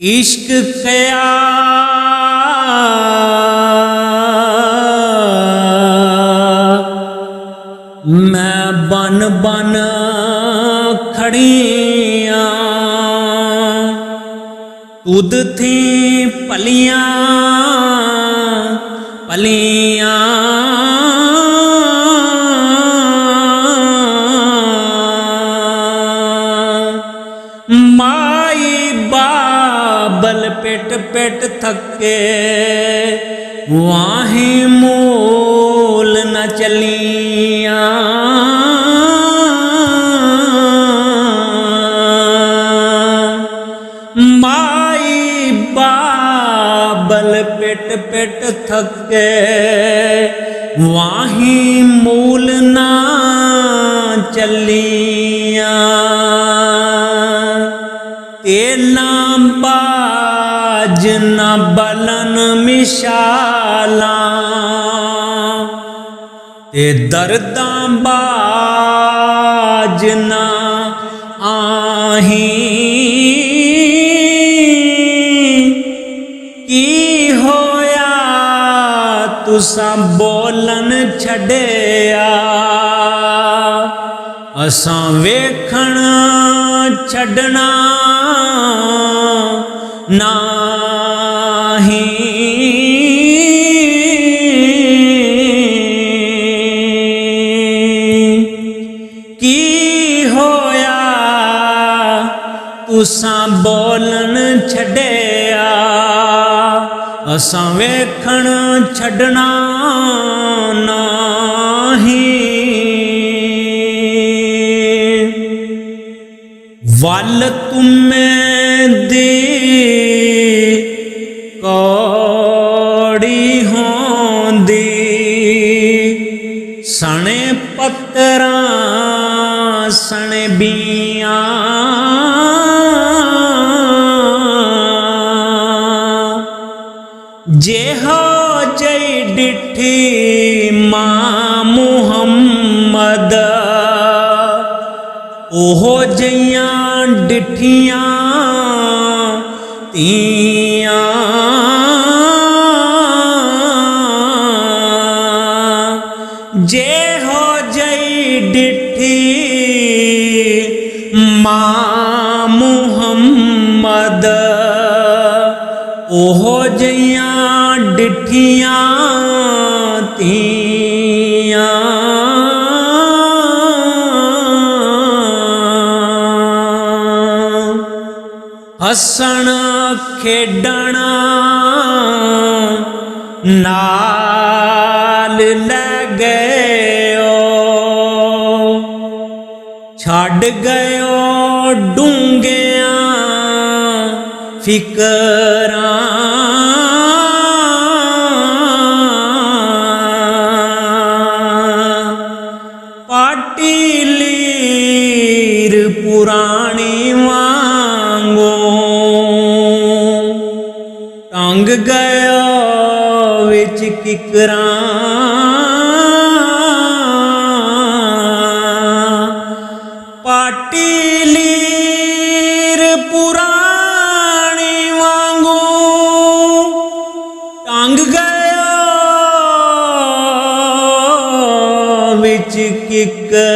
इश्क कया मैं बन बन खड़िया तुद थी पलियां पलियां माई बाबल पेट पेट थके वाही मूल न चलिया माई बाबल पेट पेट थके वाही मूल न चलिया तेना बाज न बलन मिशाला ते दर्दा बाज न आही की होया तुसा बोलन छड़िया असां वेखण छड़ना नाही की होया तुसां बोलन छड़िया असां वेखण छड़ना नाही वल तुम्हें दी कौड़ी होंदी सने पत्तरा सने बियां जेहो जई डिठी मां मुहम्मद ओहो जइयां डिठियां तियां जेहो जई डिठी मां मुहम्मद ओहो जइयां डिठियां तियां हसण खेडण नाल लै गयो छड़ गयो डूंगिया फिकरां पाटी लीर पुरानी वांगो टंग गयो विच किकरां पाटी लीर पुरानी वांगो टंग गयो विच किकरां